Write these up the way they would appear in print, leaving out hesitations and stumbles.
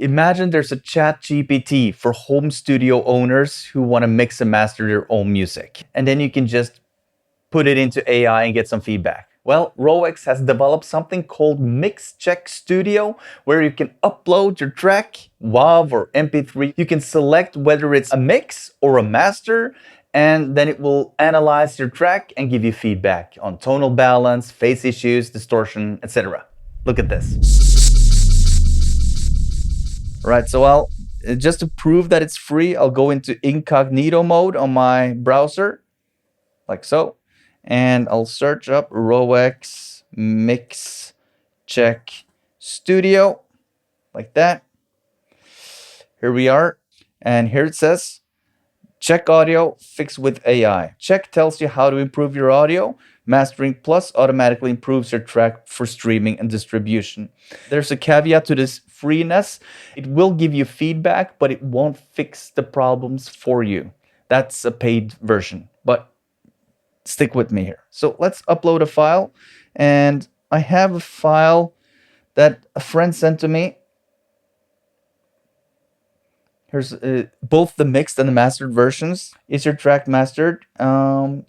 Imagine there's a chat GPT for home studio owners who want to mix and master their own music. And then you can just put it into AI and get some feedback. Well, Roex has developed something called Mix Check Studio, where you can upload your track, WAV or MP3. You can select whether it's a mix or a master, and then it will analyze your track and give you feedback on tonal balance, phase issues, distortion, etc. Look at this. Right, so just to prove that it's free, I'll go into incognito mode on my browser, like so, and I'll search up Roex Mix Check Studio, like that. Here we are, and here it says, check audio, fix with AI. Check tells you how to improve your audio. Mastering Plus automatically improves your track for streaming and distribution. There's a caveat to this freeness. It will give you feedback, but it won't fix the problems for you. That's a paid version, but stick with me here. So let's upload a file, and I have a file that a friend sent to me. Here's both the mixed and the mastered versions. Is your track mastered?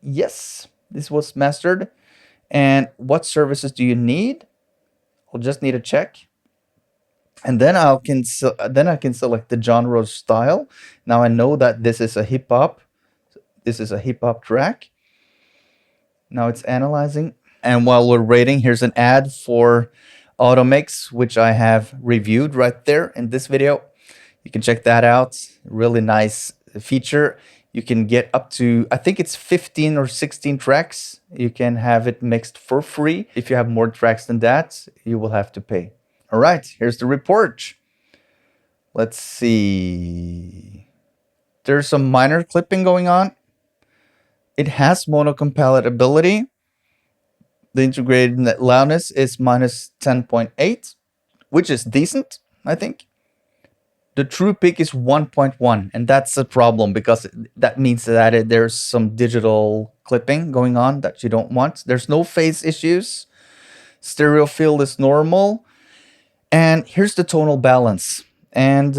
Yes. This was mastered. And what services do you need? I'll just need a check. And then I can select the genre style. Now I know that this is a hip hop. This is a hip hop track. Now it's analyzing. And while we're waiting, here's an ad for Automix, which I have reviewed right there in this video. You can check that out. Really nice feature. You can get up to, I think it's 15 or 16 tracks. You can have it mixed for free. If you have more tracks than that, you will have to pay. All right, here's the report. Let's see. There's some minor clipping going on. It has mono compatibility. The integrated loudness is minus 10.8, which is decent, I think. The true peak is 1.1, and that's a problem because that means that there's some digital clipping going on that you don't want. There's no phase issues. Stereo field is normal. And here's the tonal balance. And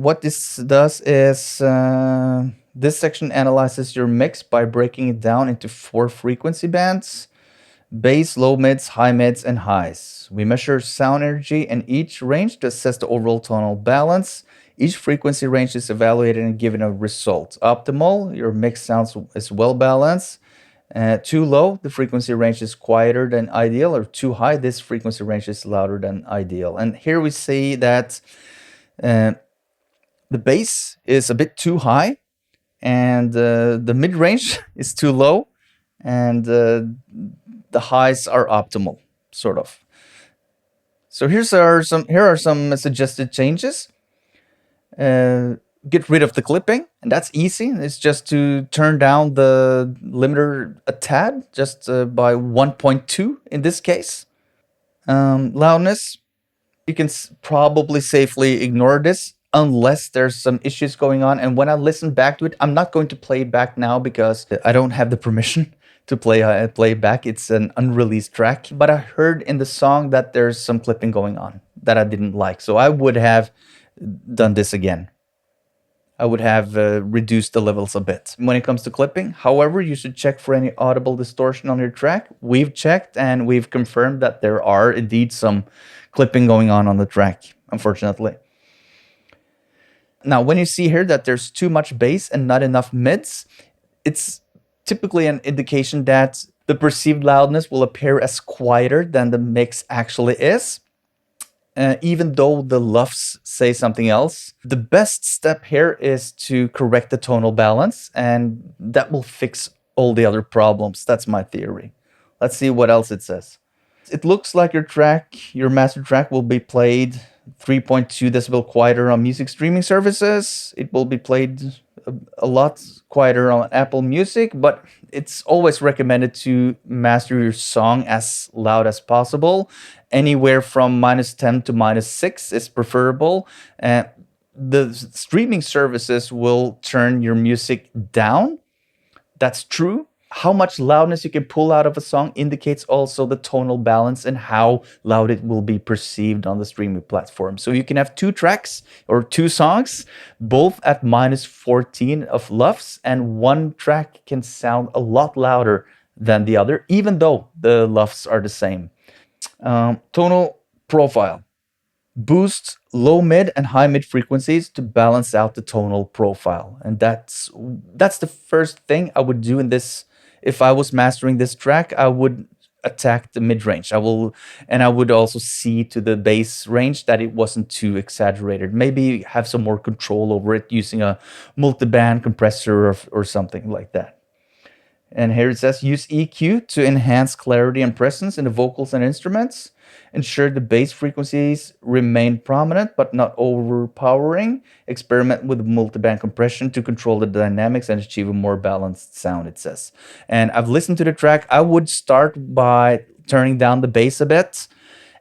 what this does is this section analyzes your mix by breaking it down into 4 frequency bands: bass, low mids, high mids, and highs. We measure sound energy in each range to assess the overall tonal balance. Each frequency range is evaluated and given a result. Optimal, your mix sounds is well balanced. Too low, the frequency range is quieter than ideal, or too high, this frequency range is louder than ideal. And here we see that the bass is a bit too high, and the mid-range is too low, and the highs are optimal, sort of. So here are some suggested changes. Get rid of the clipping, and that's easy. It's just to turn down the limiter a tad, just by 1.2 in this case. Loudness, you can probably safely ignore this unless there's some issues going on. And when I listen back to it, I'm not going to play it back now because I don't have the permission to play back. It's an unreleased track, but I heard in the song that there's some clipping going on that I didn't like. So I would have done this again. I would have reduced the levels a bit when it comes to clipping. However, you should check for any audible distortion on your track. We've checked and we've confirmed that there are indeed some clipping going on the track, unfortunately. Now, when you see here that there's too much bass and not enough mids, it's typically an indication that the perceived loudness will appear as quieter than the mix actually is. Even though the LUFS say something else. The best step here is to correct the tonal balance, and that will fix all the other problems. That's my theory. Let's see what else it says. It looks like your master track will be played 3.2 decibel quieter on music streaming services. It will be played a lot quieter on Apple Music, but it's always recommended to master your song as loud as possible. Anywhere from -10 to -6 is preferable. The streaming services will turn your music down. That's true. how much loudness you can pull out of a song indicates also the tonal balance and how loud it will be perceived on the streaming platform. So you can have two tracks or two songs, both at minus 14 of LUFS, and one track can sound a lot louder than the other, even though the LUFS are the same. Tonal profile boosts low mid and high mid frequencies to balance out the tonal profile, and that's the first thing I would do in this. If I was mastering this track, I would attack the mid range. I would also see to the bass range that it wasn't too exaggerated. Maybe have some more control over it using a multi-band compressor or something like that. And here it says use EQ to enhance clarity and presence in the vocals and instruments. Ensure the bass frequencies remain prominent but not overpowering. Experiment with multiband compression to control the dynamics and achieve a more balanced sound, it says. And I've listened to the track. I would start by turning down the bass a bit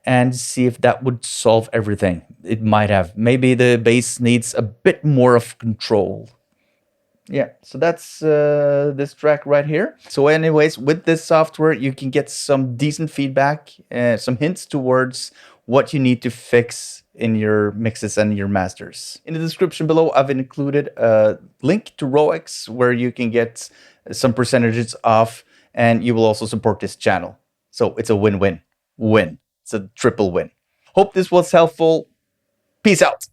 and see if that would solve everything. It might have. Maybe the bass needs a bit more of control. Yeah, so that's this track right here. So anyways, with this software you can get some decent feedback, some hints towards what you need to fix in your mixes and your masters. In the description below I've included a link to Roex where you can get some percentages off, and you will also support this channel. So it's a win-win. Win. It's a triple win. Hope this was helpful. Peace out.